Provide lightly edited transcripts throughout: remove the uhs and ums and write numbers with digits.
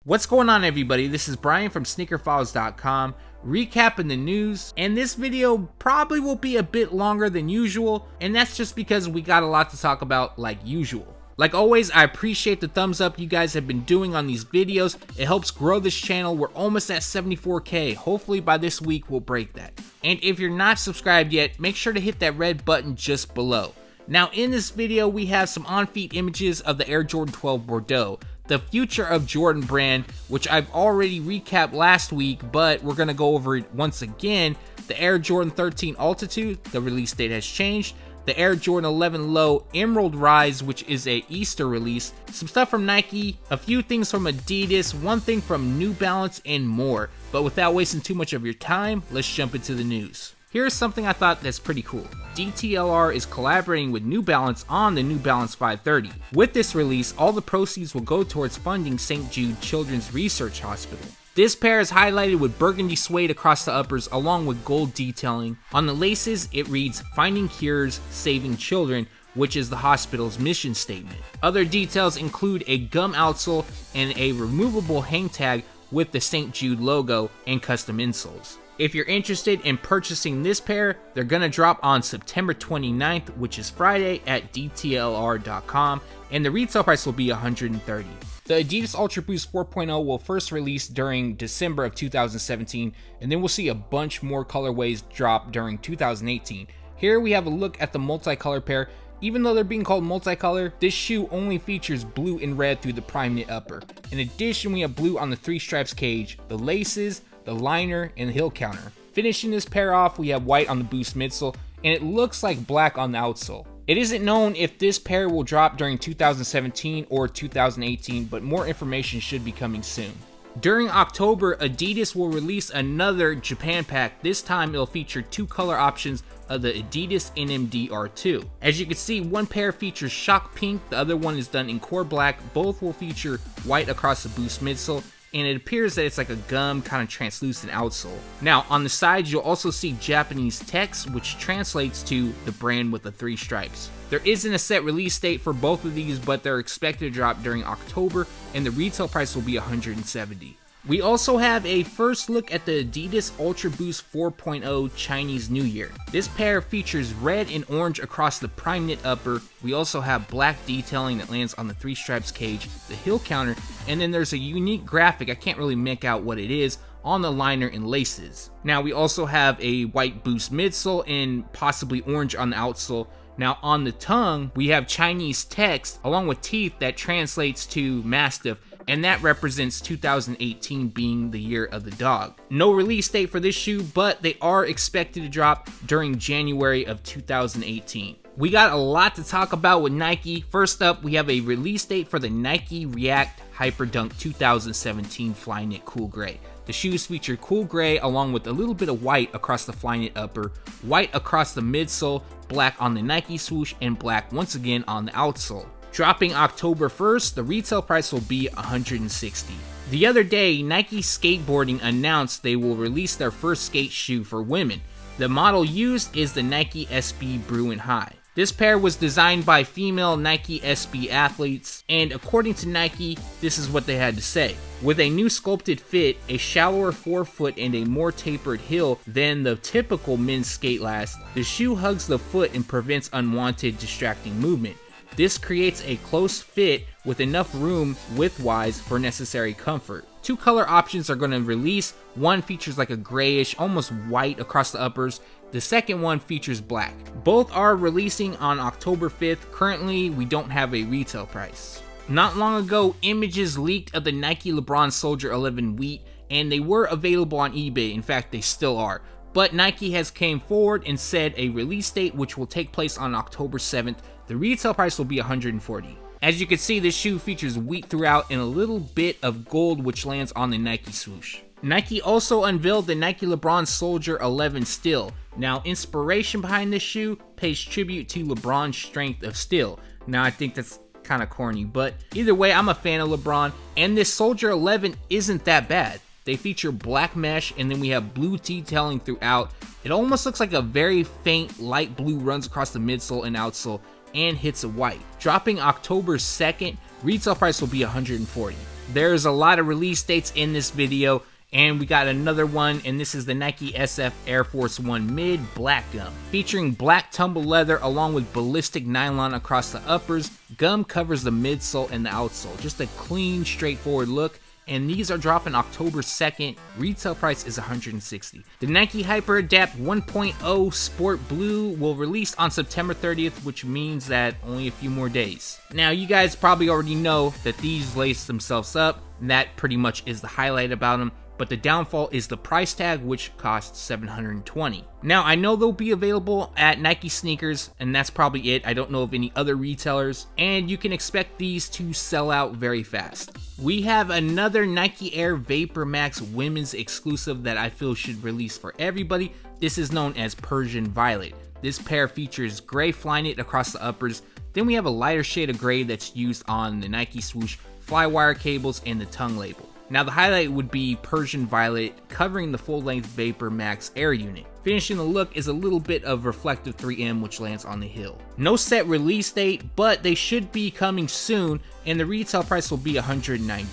What's going on, everybody? This is Brian from sneakerfiles.com recapping the news, and this video probably will be a bit longer than usual, and that's just because we got a lot to talk about like usual. Like always, I appreciate the thumbs up you guys have been doing on these videos. It helps grow this channel. We're almost at 74K. Hopefully by this week we'll break that. And if you're not subscribed yet, make sure to hit that red button just below. Now in this video we have some on-feet images of the Air Jordan 12 Bordeaux, the future of Jordan brand, which I've already recapped last week, but we're going to go over it once again. The Air Jordan 13 Altitude, the release date has changed. The Air Jordan 11 Low Emerald Rise, which is a Easter release. Some stuff from Nike, a few things from Adidas, one thing from New Balance, and more. But without wasting too much of your time, let's jump into the news. Here's something I thought that's pretty cool. DTLR is collaborating with New Balance on the New Balance 530. With this release, all the proceeds will go towards funding St. Jude Children's Research Hospital. This pair is highlighted with burgundy suede across the uppers along with gold detailing. On the laces, it reads, "Finding Cures, Saving Children," which is the hospital's mission statement. Other details include a gum outsole and a removable hang tag with the St. Jude logo and custom insoles. If you're interested in purchasing this pair, they're gonna drop on September 29th, which is Friday, at DTLR.com, and the retail price will be $130. The Adidas Ultra Boost 4.0 will first release during December of 2017, and then we'll see a bunch more colorways drop during 2018. Here we have a look at the multicolor pair. Even though they're being called multicolor, this shoe only features blue and red through the prime knit upper. In addition, we have blue on the three stripes cage, the laces, the liner, and the heel counter. Finishing this pair off, we have white on the Boost midsole, and it looks like black on the outsole. It isn't known if this pair will drop during 2017 or 2018, but more information should be coming soon. During October, Adidas will release another Japan pack. This time it'll feature two color options of the Adidas NMD R2. As you can see, one pair features shock pink, the other one is done in core black. Both will feature white across the Boost midsole, and it appears that it's like a gum kind of translucent outsole. Now on the sides, you'll also see Japanese text, which translates to the brand with the three stripes. There isn't a set release date for both of these, but they're expected to drop during October, and the retail price will be $170. We also have a first look at the Adidas Ultra Boost 4.0 Chinese New Year. This pair features red and orange across the prime knit upper. We also have black detailing that lands on the three stripes cage, the heel counter, and then there's a unique graphic, I can't really make out what it is, on the liner and laces. Now we also have a white Boost midsole and possibly orange on the outsole. Now on the tongue, we have Chinese text along with teeth that translates to Mastiff, and that represents 2018 being the year of the dog. No release date for this shoe, but they are expected to drop during January of 2018. We got a lot to talk about with Nike. First up, we have a release date for the Nike React Hyperdunk 2017 Flyknit Cool Gray. The shoes feature cool gray along with a little bit of white across the Flyknit upper, white across the midsole, black on the Nike swoosh, and black once again on the outsole. Dropping October 1st, the retail price will be $160. The other day, Nike Skateboarding announced they will release their first skate shoe for women. The model used is the Nike SB Bruin High. This pair was designed by female Nike SB athletes, and according to Nike, this is what they had to say. With a new sculpted fit, a shallower forefoot, and a more tapered heel than the typical men's skate last, the shoe hugs the foot and prevents unwanted distracting movement. This creates a close fit with enough room width-wise for necessary comfort. Two color options are going to release. One features like a grayish, almost white across the uppers. The second one features black. Both are releasing on October 5th. Currently, we don't have a retail price. Not long ago, images leaked of the Nike LeBron Soldier 11 Wheat, and they were available on eBay. In fact, they still are. But Nike has came forward and said a release date which will take place on October 7th. The retail price will be $140. As you can see, this shoe features wheat throughout and a little bit of gold which lands on the Nike swoosh. Nike also unveiled the Nike LeBron Soldier 11 Steel. Now, inspiration behind this shoe pays tribute to LeBron's strength of steel. Now, I think that's kind of corny, but either way, I'm a fan of LeBron, and this Soldier 11 isn't that bad. They feature black mesh, and then we have blue detailing throughout. It almost looks like a very faint light blue runs across the midsole and outsole and hits a white. Dropping October 2nd, retail price will be $140. There's a lot of release dates in this video, and we got another one, and this is the Nike SF Air Force 1 Mid Black Gum. Featuring black tumble leather along with ballistic nylon across the uppers, gum covers the midsole and the outsole. Just a clean, straightforward look. And these are dropping October 2nd. Retail price is $160. The Nike Hyper Adapt 1.0 Sport Blue will release on September 30th, which means that only a few more days. Now, you guys probably already know that these lace themselves up, and that pretty much is the highlight about them. But the downfall is the price tag, which costs $720. Now, I know they'll be available at Nike Sneakers, and that's probably it. I don't know of any other retailers, and you can expect these to sell out very fast. We have another Nike Air Vapor Max women's exclusive that I feel should release for everybody. This is known as Persian Violet. This pair features gray Flyknit across the uppers. Then we have a lighter shade of gray that's used on the Nike Swoosh Flywire cables and the tongue label. Now, the highlight would be Persian Violet covering the full-length Vapor Max Air unit. Finishing the look is a little bit of reflective 3M, which lands on the heel. No set release date, but they should be coming soon, and the retail price will be $190.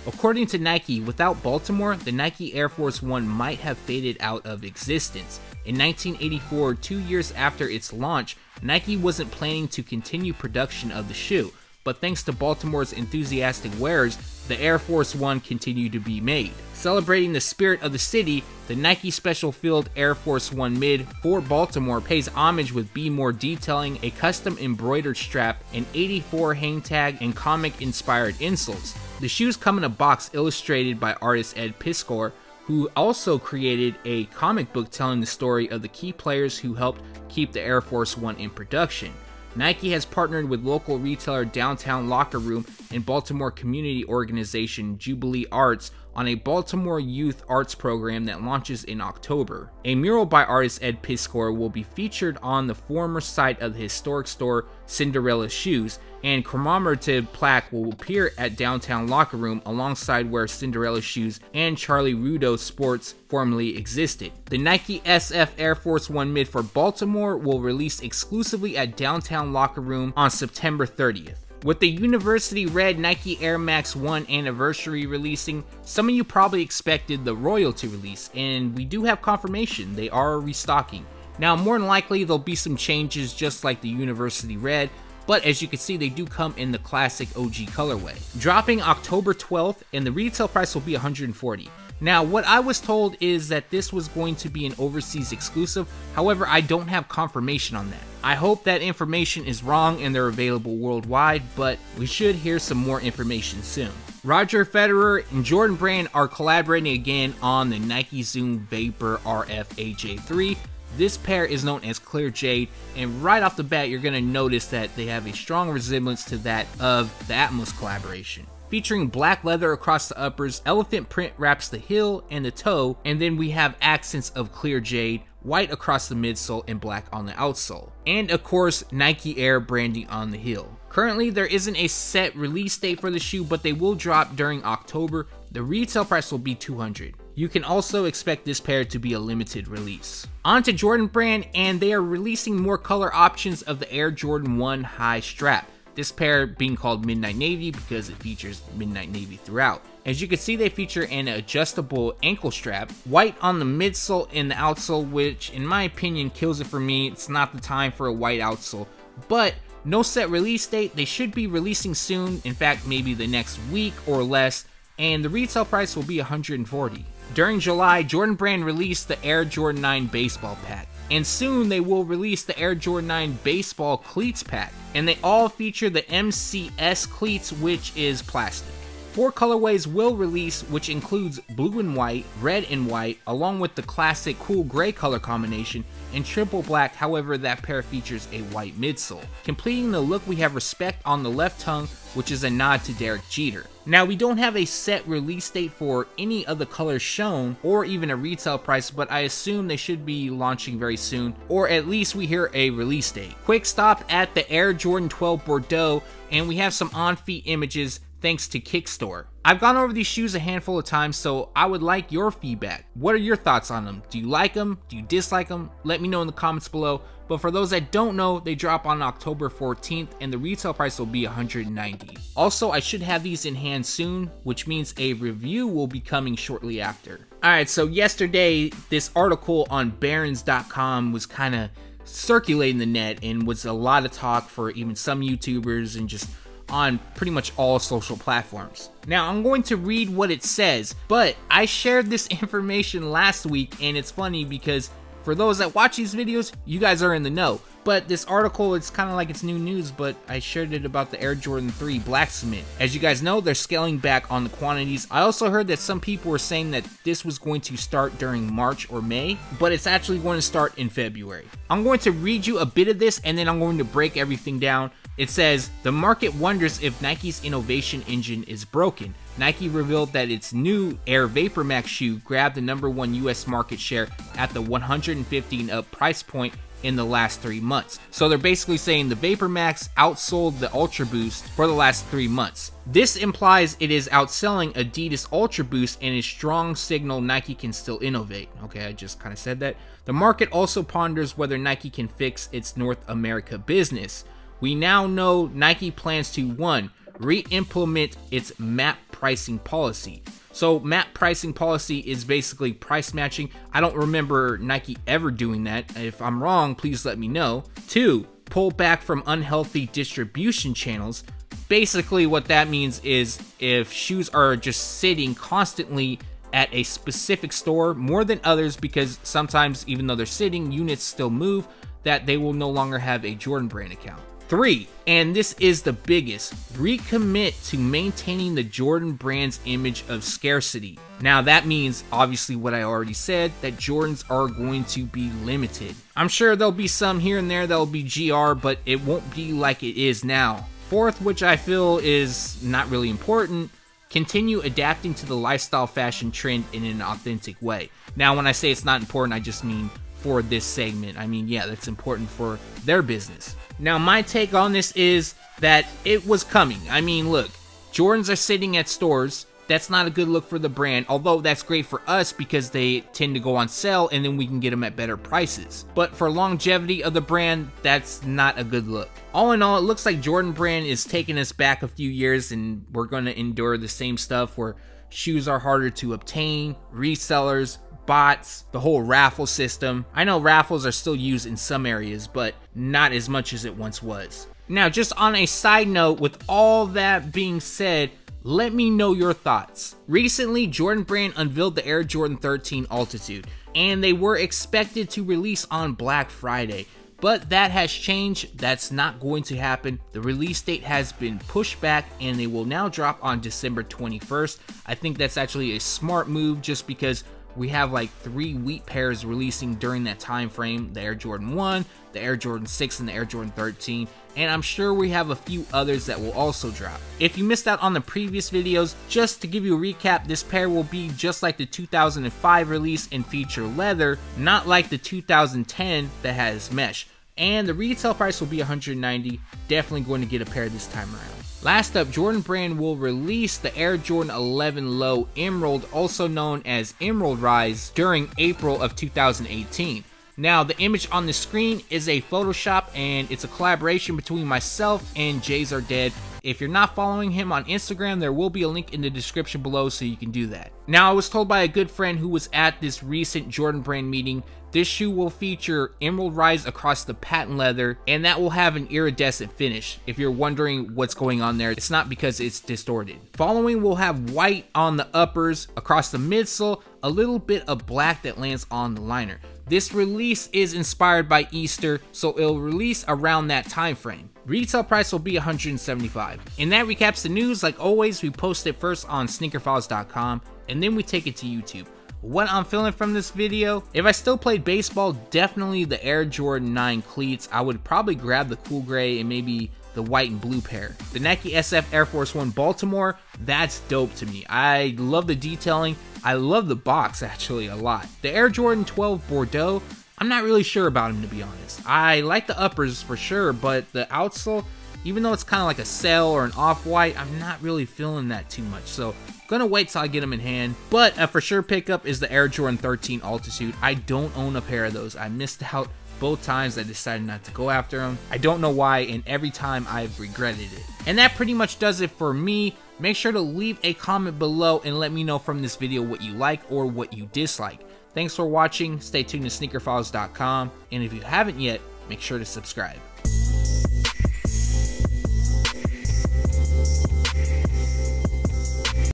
According to Nike, without Baltimore, the Nike Air Force 1 might have faded out of existence. In 1984, 2 years after its launch, Nike wasn't planning to continue production of the shoe, but thanks to Baltimore's enthusiastic wearers, the Air Force 1 continued to be made. Celebrating the spirit of the city, the Nike Special Field Air Force 1 Mid for Baltimore pays homage with Be More detailing, a custom embroidered strap, an 84 hang tag, and comic-inspired insoles. The shoes come in a box illustrated by artist Ed Piskor, who also created a comic book telling the story of the key players who helped keep the Air Force 1 in production. Nike has partnered with local retailer Downtown Locker Room and Baltimore community organization Jubilee Arts on a Baltimore youth arts program that launches in October. A mural by artist Ed Piskor will be featured on the former site of the historic store Cinderella Shoes, and commemorative plaque will appear at Downtown Locker Room alongside where Cinderella Shoes and Charlie Rudo Sports formerly existed. The Nike SF Air Force 1 Mid for Baltimore will release exclusively at Downtown Locker Room on September 30th. With the University Red Nike Air Max 1 anniversary releasing, some of you probably expected the Royalty release, and we do have confirmation they are restocking. Now, more than likely, there'll be some changes just like the University Red, but as you can see, they do come in the classic OG colorway. Dropping October 12th, and the retail price will be $140. Now, what I was told is that this was going to be an overseas exclusive, however, I don't have confirmation on that. I hope that information is wrong and they're available worldwide, but we should hear some more information soon. Roger Federer and Jordan Brand are collaborating again on the Nike Zoom Vapor RF AJ3. This pair is known as Clear Jade, and right off the bat, you're going to notice that they have a strong resemblance to that of the Atmos collaboration. Featuring black leather across the uppers, elephant print wraps the heel and the toe, and then we have accents of clear jade, white across the midsole, and black on the outsole. And of course, Nike Air branding on the heel. Currently, there isn't a set release date for the shoe, but they will drop during October. The retail price will be $200. You can also expect this pair to be a limited release. On to Jordan Brand, and they are releasing more color options of the Air Jordan 1 High Strap. This pair being called Midnight Navy because it features Midnight Navy throughout. As you can see, they feature an adjustable ankle strap, white on the midsole and the outsole, which in my opinion kills it for me. It's not the time for a white outsole, but no set release date. They should be releasing soon, in fact maybe the next week or less, and the retail price will be $140. During July, Jordan Brand released the Air Jordan 9 Baseball Pack, and soon they will release the Air Jordan 9 Baseball Cleats Pack, and they all feature the MCS cleats, which is plastic. 4 colorways will release, which includes blue and white, red and white, along with the classic cool gray color combination, and triple black. However, that pair features a white midsole. Completing the look, we have Respect on the left tongue, which is a nod to Derek Jeter. Now, we don't have a set release date for any of the colors shown, or even a retail price, but I assume they should be launching very soon, or at least we hear a release date. Quick stop at the Air Jordan 12 Bordeaux, and we have some on-feet images thanks to Kickstore. I've gone over these shoes a handful of times, so I would like your feedback. What are your thoughts on them? Do you like them? Do you dislike them? Let me know in the comments below. But for those that don't know, they drop on October 14th and the retail price will be $190. Also, I should have these in hand soon, which means a review will be coming shortly after. Alright, so yesterday, this article on Barron's.com was kind of circulating the net and was a lot of talk for even some YouTubers and just on pretty much all social platforms. Now, I'm going to read what it says, but I shared this information last week, and it's funny because for those that watch these videos, you guys are in the know. But this article, it's kind of like it's new news, but I shared it about the Air Jordan 3 Black Cement. As you guys know, they're scaling back on the quantities. I also heard that some people were saying that this was going to start during March or May, but it's actually going to start in February. I'm going to read you a bit of this, and then I'm going to break everything down. It says, the market wonders if Nike's innovation engine is broken. Nike revealed that its new Air VaporMax shoe grabbed the #1 US market share at the 150 and up price point in the last 3 months. So they're basically saying the VaporMax outsold the Ultra Boost for the last 3 months. This implies it is outselling Adidas Ultra Boost and a strong signal Nike can still innovate. Okay, I just kind of said that. The market also ponders whether Nike can fix its North America business. We now know Nike plans to 1. Re-implement its MAP pricing policy. So MAP pricing policy is basically price matching. I don't remember Nike ever doing that. If I'm wrong, please let me know. 2. Pull back from unhealthy distribution channels. Basically what that means is if shoes are just sitting constantly at a specific store more than others, because sometimes even though they're sitting, units still move, that they will no longer have a Jordan brand account. 3, and this is the biggest, recommit to maintaining the Jordan brand's image of scarcity. Now that means, obviously what I already said, that Jordans are going to be limited. I'm sure there'll be some here and there that'll be GR, but it won't be like it is now. 4th, which I feel is not really important, continue adapting to the lifestyle fashion trend in an authentic way. Now when I say it's not important, I just mean for this segment. I mean, yeah, that's important for their business. Now, my take on this is that it was coming. I mean, look, Jordans are sitting at stores. That's not a good look for the brand, although that's great for us because they tend to go on sale and then we can get them at better prices. But for longevity of the brand, that's not a good look. All in all, it looks like Jordan brand is taking us back a few years and we're going to endure the same stuff where shoes are harder to obtain, resellers, bots, the whole raffle system. I know raffles are still used in some areas, but not as much as it once was. Now, just on a side note, with all that being said, let me know your thoughts. Recently, Jordan Brand unveiled the Air Jordan 13 Altitude, and they were expected to release on Black Friday. But that has changed. That's not going to happen. The release date has been pushed back and they will now drop on December 21st. I think that's actually a smart move just because we have like 3 wheat pairs releasing during that time frame. The Air Jordan 1, the Air Jordan 6, and the Air Jordan 13. And I'm sure we have a few others that will also drop. If you missed out on the previous videos, just to give you a recap, this pair will be just like the 2005 release and feature leather, not like the 2010 that has mesh. And the retail price will be $190. Definitely going to get a pair this time around. Last up, Jordan Brand will release the Air Jordan 11 Low Emerald, also known as Emerald Rise, during April of 2018. Now, the image on the screen is a Photoshop, and it's a collaboration between myself and Jay Zardead. If you're not following him on Instagram, there will be a link in the description below so you can do that. Now, I was told by a good friend who was at this recent Jordan Brand meeting, this shoe will feature Emerald Rise across the patent leather, and that will have an iridescent finish. If you're wondering what's going on there, it's not because it's distorted. Following, we'll have white on the uppers, across the midsole, a little bit of black that lands on the liner. This release is inspired by Easter, so it'll release around that time frame. Retail price will be $175. And that recaps the news. Like always, we post it first on sneakerfiles.com, and then we take it to YouTube. What I'm feeling from this video, if I still played baseball, definitely the Air Jordan 9 cleats. I would probably grab the cool gray and maybe the white and blue pair. The Nike SF Air Force One Baltimore, that's dope to me. I love the detailing. I love the box actually a lot. The Air Jordan 12 Bordeaux, I'm not really sure about him to be honest. I like the uppers for sure, but the outsole, even though it's kind of like a sail or an off-white, I'm not really feeling that too much. So gonna wait till I get them in hand. But a for sure pickup is the Air Jordan 13 Altitude. I don't own a pair of those. I missed out Both times I decided not to go after him. I don't know why, and every time I've regretted it. And that pretty much does it for me. Make sure to leave a comment below and let me know from this video what you like or what you dislike. Thanks for watching. Stay tuned to sneakerfiles.com, and if you haven't yet, make sure to subscribe.